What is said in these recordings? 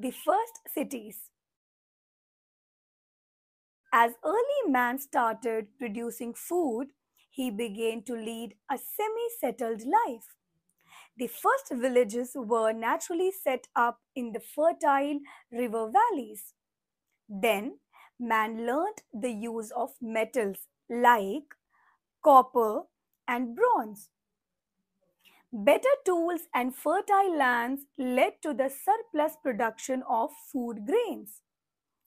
The first cities. As early man started producing food, he began to lead a semi-settled life. The first villages were naturally set up in the fertile river valleys. Then, man learned the use of metals like copper and bronze. Better tools and fertile lands led to the surplus production of food grains.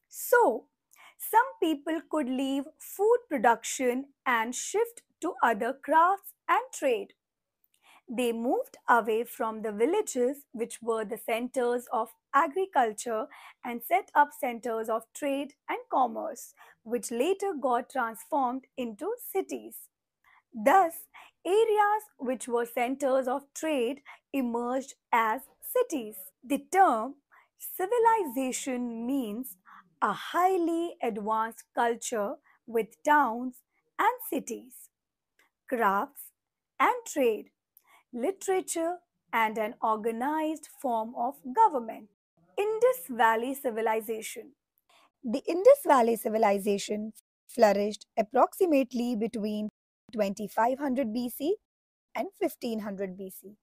So, some people could leave food production and shift to other crafts and trade. They moved away from the villages, which were the centers of agriculture, and set up centers of trade and commerce, which later got transformed into cities. Thus, areas which were centers of trade emerged as cities. The term civilization means a highly advanced culture with towns and cities, crafts and trade, literature, and an organized form of government. Indus Valley Civilization. The Indus Valley Civilization flourished approximately between 2500 BC and 1500 BC.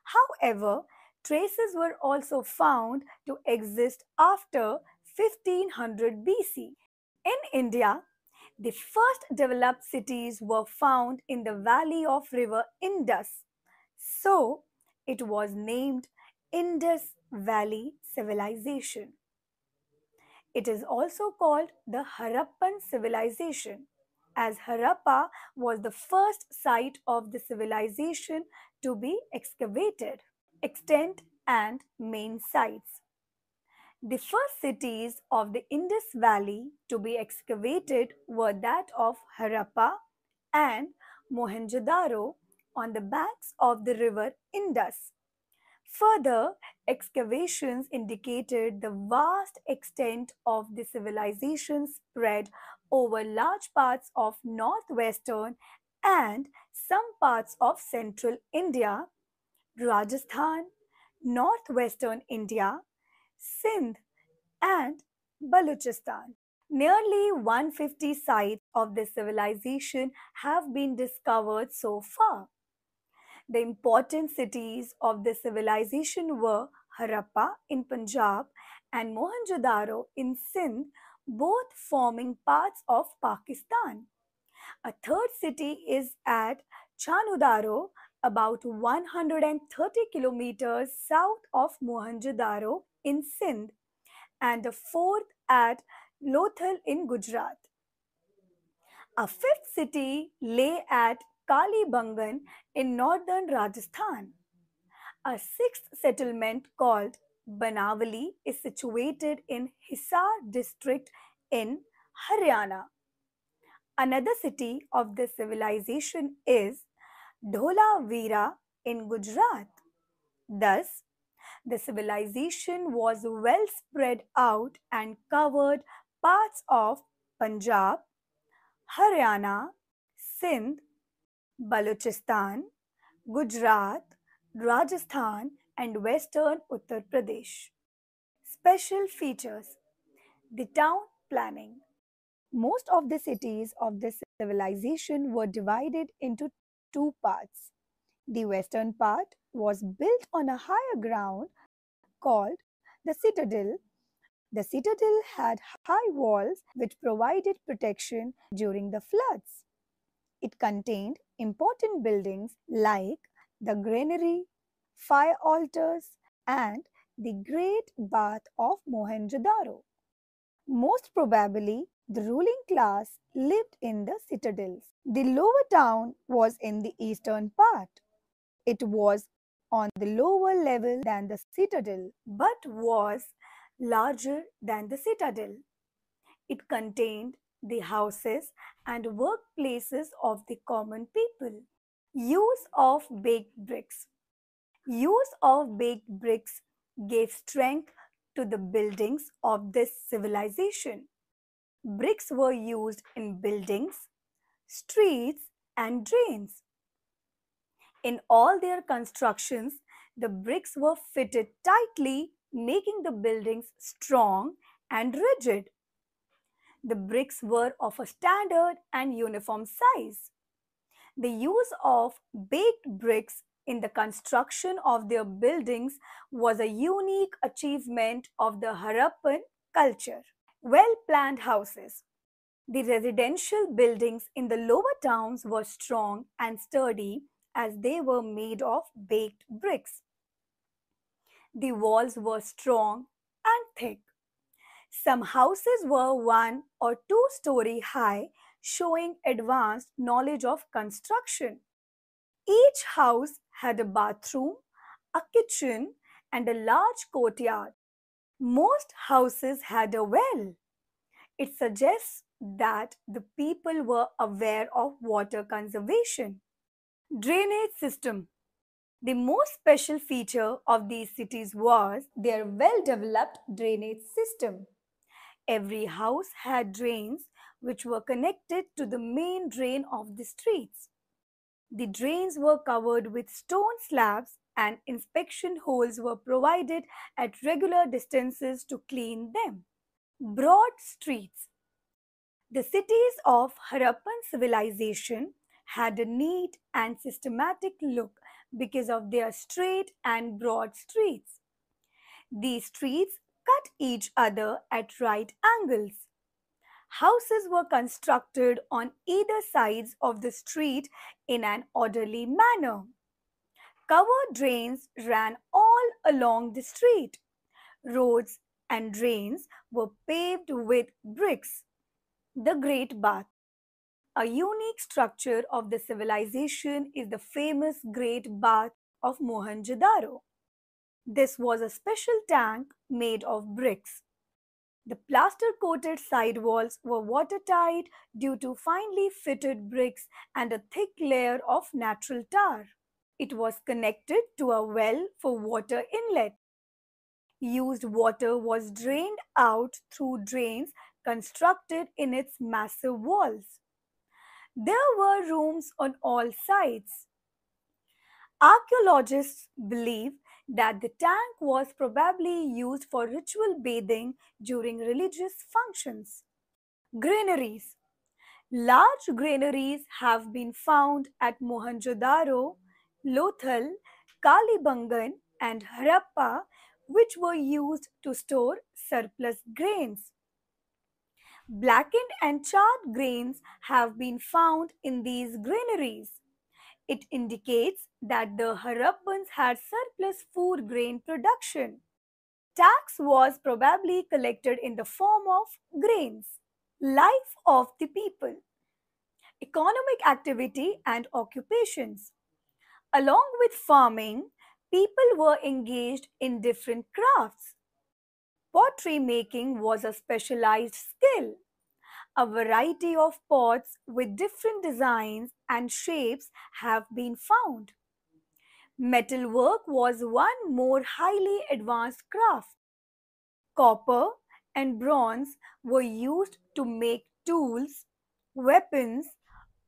However, traces were also found to exist after 1500 BC. In India, the first developed cities were found in the valley of river Indus. So, it was named Indus Valley Civilization. It is also called the Harappan civilization, as Harappa was the first site of the civilization to be excavated. Extent and main sites. The first cities of the Indus Valley to be excavated were that of Harappa and Mohenjo-daro on the banks of the river Indus. Further excavations indicated the vast extent of the civilization spread over large parts of northwestern and some parts of central India, Rajasthan, northwestern India, Sindh, and Balochistan. Nearly 150 sites of this civilization have been discovered so far. The important cities of this civilization were Harappa in Punjab and Mohenjo-daro in Sindh, both forming parts of Pakistan. A third city is at Chanudaro, about 130 kilometers south of Mohenjo-daro in Sindh, and a fourth at Lothal in Gujarat. A fifth city lay at Kalibangan in northern Rajasthan. A sixth settlement called Banavali is situated in Hisar district in Haryana. Another city of this civilization is Dholavira in Gujarat. Thus, the civilization was well spread out and covered parts of Punjab, Haryana, Sindh, Balochistan, Gujarat, Rajasthan, and western Uttar Pradesh. Special features. The town planning. Most of the cities of this civilization were divided into two parts. The western part was built on a higher ground called the citadel. The citadel had high walls which provided protection during the floods. It contained important buildings like the granary, fire altars, and the great bath of Mohenjo-daro. Most probably, the ruling class lived in the citadels. The lower town was in the eastern part. It was on the lower level than the citadel, but was larger than the citadel. It contained the houses and workplaces of the common people. Use of baked bricks. Use of baked bricks gave strength to the buildings of this civilization. Bricks were used in buildings, streets, and drains. In all their constructions, the bricks were fitted tightly making the buildings strong and rigid. The bricks were of a standard and uniform size. The use of baked bricks in the construction of their buildings was a unique achievement of the Harappan culture. Well planned houses. The residential buildings in the lower towns were strong and sturdy as they were made of baked bricks. The walls were strong and thick. Some houses were 1 or 2 story high, showing advanced knowledge of construction. Each house had a bathroom, a kitchen, and a large courtyard. Most houses had a well. It suggests that the people were aware of water conservation. Drainage system. The most special feature of these cities was their well developed drainage system. Every house had drains which were connected to the main drain of the streets. The drains were covered with stone slabs and inspection holes were provided at regular distances to clean them. Broad streets. The cities of Harappan civilization had a neat and systematic look because of their straight and broad streets. These streets cut each other at right angles. Houses were constructed on either sides of the street in an orderly manner. Covered drains ran all along the street. Roads and drains were paved with bricks. The Great Bath. A unique structure of the civilization is the famous Great Bath of Mohenjo-daro. This was a special tank made of bricks. The plaster-coated side walls were watertight due to finely fitted bricks and a thick layer of natural tar. It was connected to a well for water inlet. Used water was drained out through drains constructed in its massive walls. There were rooms on all sides. Archaeologists believe that the tank was probably used for ritual bathing during religious functions. Granaries. Large granaries have been found at Mohenjo-daro, Lothal, Kalibangan, and Harappa, which were used to store surplus grains. Blackened and charred grains have been found in these granaries. It indicates that the Harappans had surplus food grain production. Tax was probably collected in the form of grains. Life of the people. Economic activity and occupations. Along with farming, people were engaged in different crafts. Pottery making was a specialized skill. A variety of pots with different designs and shapes have been found. Metalwork was one more highly advanced craft. Copper and bronze were used to make tools, weapons,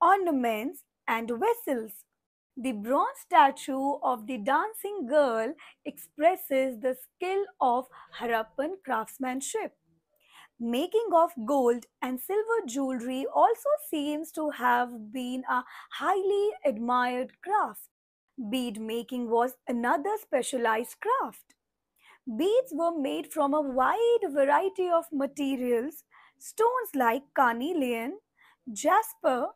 ornaments, and vessels. The bronze statue of the dancing girl expresses the skill of Harappan craftsmanship. Making of gold and silver jewelry also seems to have been a highly admired craft. Bead making was another specialized craft. Beads were made from a wide variety of materials, stones like carnelian, jasper,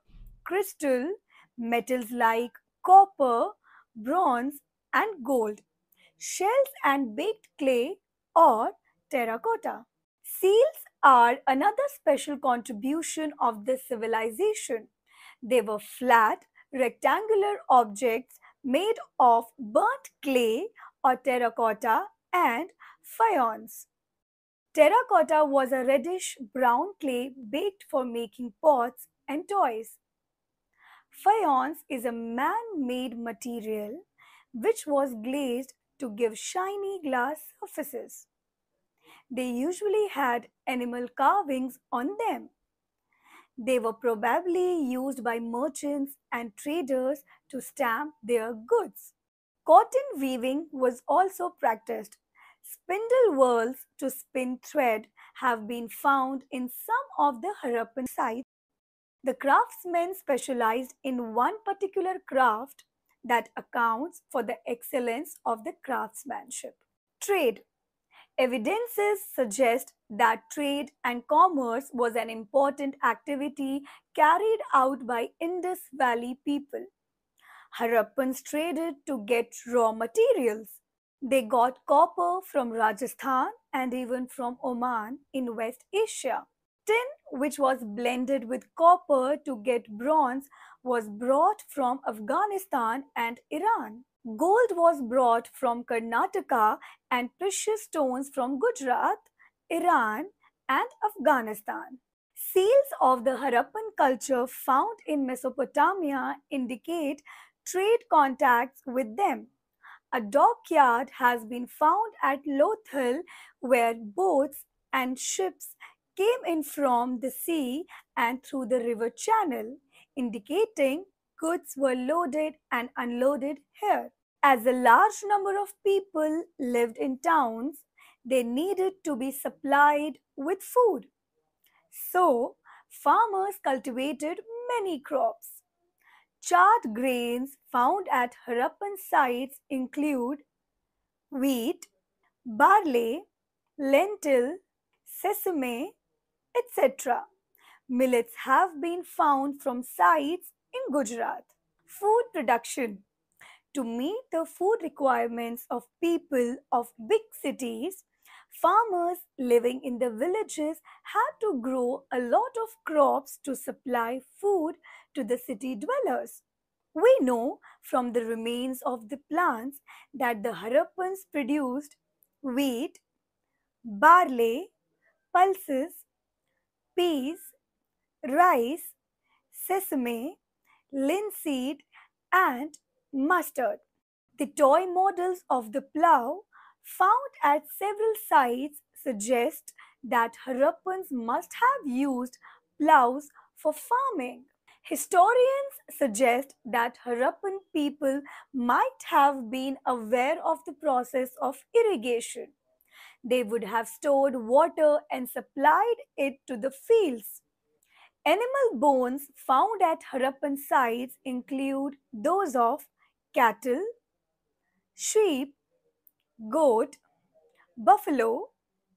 crystal, metals like copper, bronze, and gold, shells and baked clay or terracotta. Seals are another special contribution of this civilization. They were flat, rectangular objects made of burnt clay or terracotta and faience. Terracotta was a reddish brown clay baked for making pots and toys. Faience is a man-made material which was glazed to give shiny glass surfaces. They usually had animal carvings on them. They were probably used by merchants and traders to stamp their goods. Cotton weaving was also practiced. Spindle whorls to spin thread have been found in some of the Harappan sites. The craftsmen specialized in one particular craft that accounts for the excellence of the craftsmanship. Trade. Evidences suggest that trade and commerce was an important activity carried out by Indus Valley people. Harappans traded to get raw materials. They got copper from Rajasthan and even from Oman in West Asia. Tin, which was blended with copper to get bronze, was brought from Afghanistan and Iran. Gold was brought from Karnataka and precious stones from Gujarat, Iran, and Afghanistan. Seals of the Harappan culture found in Mesopotamia indicate trade contacts with them. A dockyard has been found at Lothal where boats and ships came in from the sea and through the river channel, indicating goods were loaded and unloaded here. As a large number of people lived in towns, they needed to be supplied with food. So, farmers cultivated many crops. Charred grains found at Harappan sites include wheat, barley, lentil, sesame, etc. Millets have been found from sites in Gujarat. Food production. To meet the food requirements of people of big cities, farmers living in the villages had to grow a lot of crops to supply food to the city dwellers. We know from the remains of the plants that the Harappans produced wheat, barley, pulses, peas, rice, sesame, linseed, and mustard. The toy models of the plough found at several sites suggest that Harappans must have used ploughs for farming. Historians suggest that Harappan people might have been aware of the process of irrigation. They would have stored water and supplied it to the fields. Animal bones found at Harappan sites include those of cattle, sheep, goat, buffalo,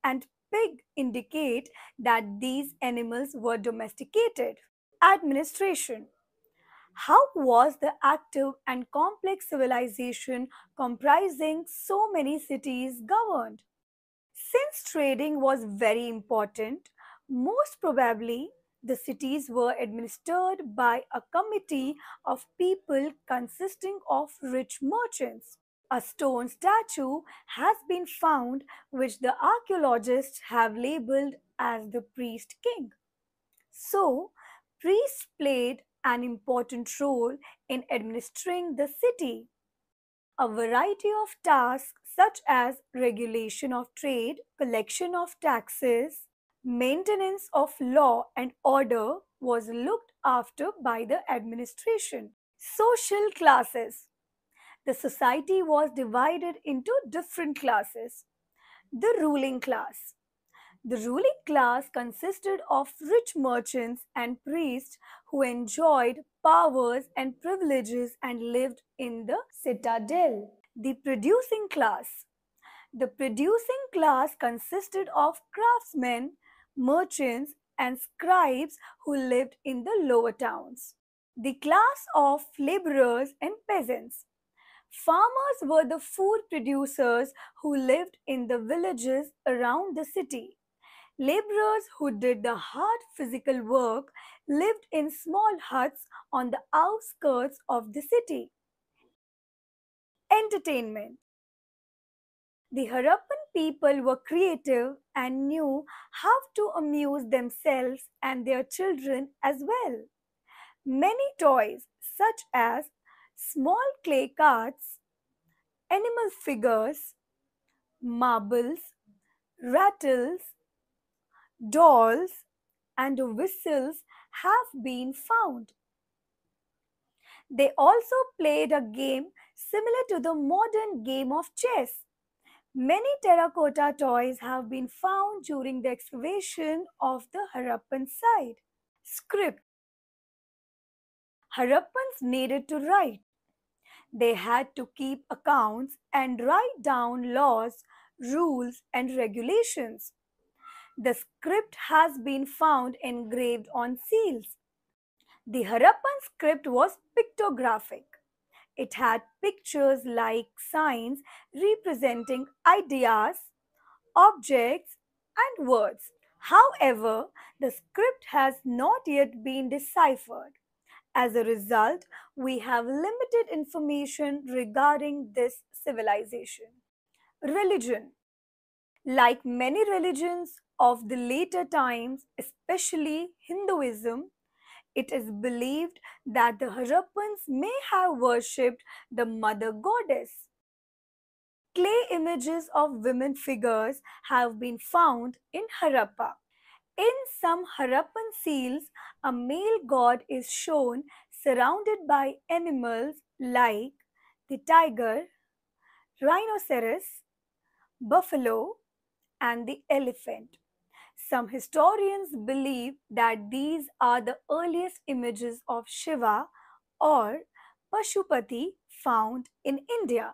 and pig indicate that these animals were domesticated. Administration. How was the active and complex civilization comprising so many cities governed? Since trading was very important, most probably the cities were administered by a committee of people consisting of rich merchants. A stone statue has been found which the archaeologists have labeled as the priest king. So, priests played an important role in administering the city. A variety of tasks such as regulation of trade, collection of taxes, maintenance of law and order was looked after by the administration. Social classes. The society was divided into different classes. The ruling class. The ruling class consisted of rich merchants and priests who enjoyed powers and privileges and lived in the citadel. The producing class. The producing class consisted of craftsmen, merchants, and scribes who lived in the lower towns. The class of laborers and peasants. Farmers were the food producers who lived in the villages around the city. Laborers who did the hard physical work lived in small huts on the outskirts of the city. Entertainment. The Harappan people were creative and knew how to amuse themselves and their children as well. Many toys, such as small clay carts, animal figures, marbles, rattles, dolls, and whistles have been found. They also played a game similar to the modern game of chess. Many terracotta toys have been found during the excavation of the Harappan site. Script. Harappans needed to write. They had to keep accounts and write down laws, rules, and regulations. The script has been found engraved on seals. The Harappan script was pictographic. It had pictures like signs representing ideas, objects, and words. However, the script has not yet been deciphered. As a result, we have limited information regarding this civilization. Religion. Like many religions of the later times, especially Hinduism, it is believed that the Harappans may have worshipped the mother goddess. Clay images of women figures have been found in Harappa. In some Harappan seals, a male god is shown surrounded by animals like the tiger, rhinoceros, buffalo, and the elephant. Some historians believe that these are the earliest images of Shiva or Pashupati found in India.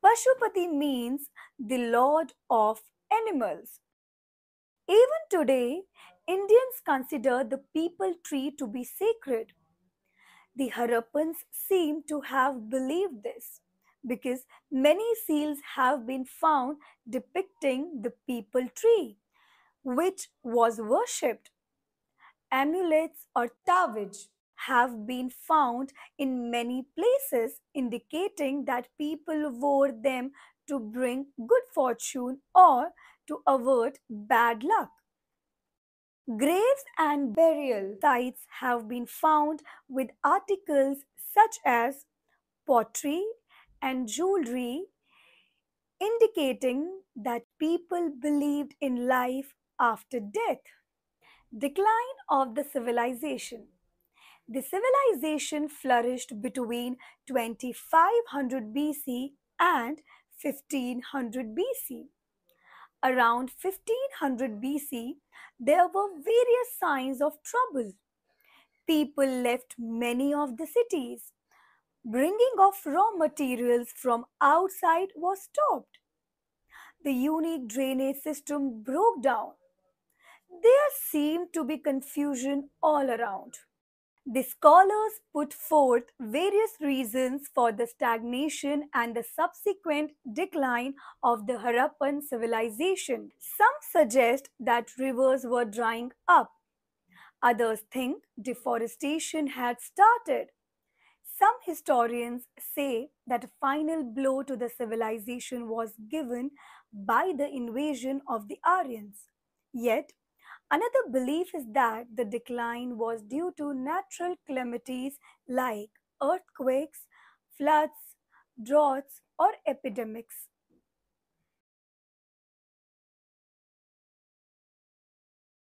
Pashupati means the lord of animals. Even today, Indians consider the peepal tree to be sacred. The Harappans seem to have believed this because many seals have been found depicting the peepal tree, which was worshipped. Amulets or tawij have been found in many places, indicating that people wore them to bring good fortune or to avert bad luck. Graves and burial sites have been found with articles such as pottery and jewelry, indicating that people believed in life after death. Decline of the civilization. The civilization flourished between 2500 BC and 1500 BC. Around 1500 BC, there were various signs of trouble. People left many of the cities. Bringing of raw materials from outside was stopped. The unique drainage system broke down. There seemed to be confusion all around. The scholars put forth various reasons for the stagnation and the subsequent decline of the Harappan civilization. Some suggest that rivers were drying up. Others think deforestation had started. Some historians say that a final blow to the civilization was given by the invasion of the Aryans. Yet, another belief is that the decline was due to natural calamities like earthquakes, floods, droughts, or epidemics.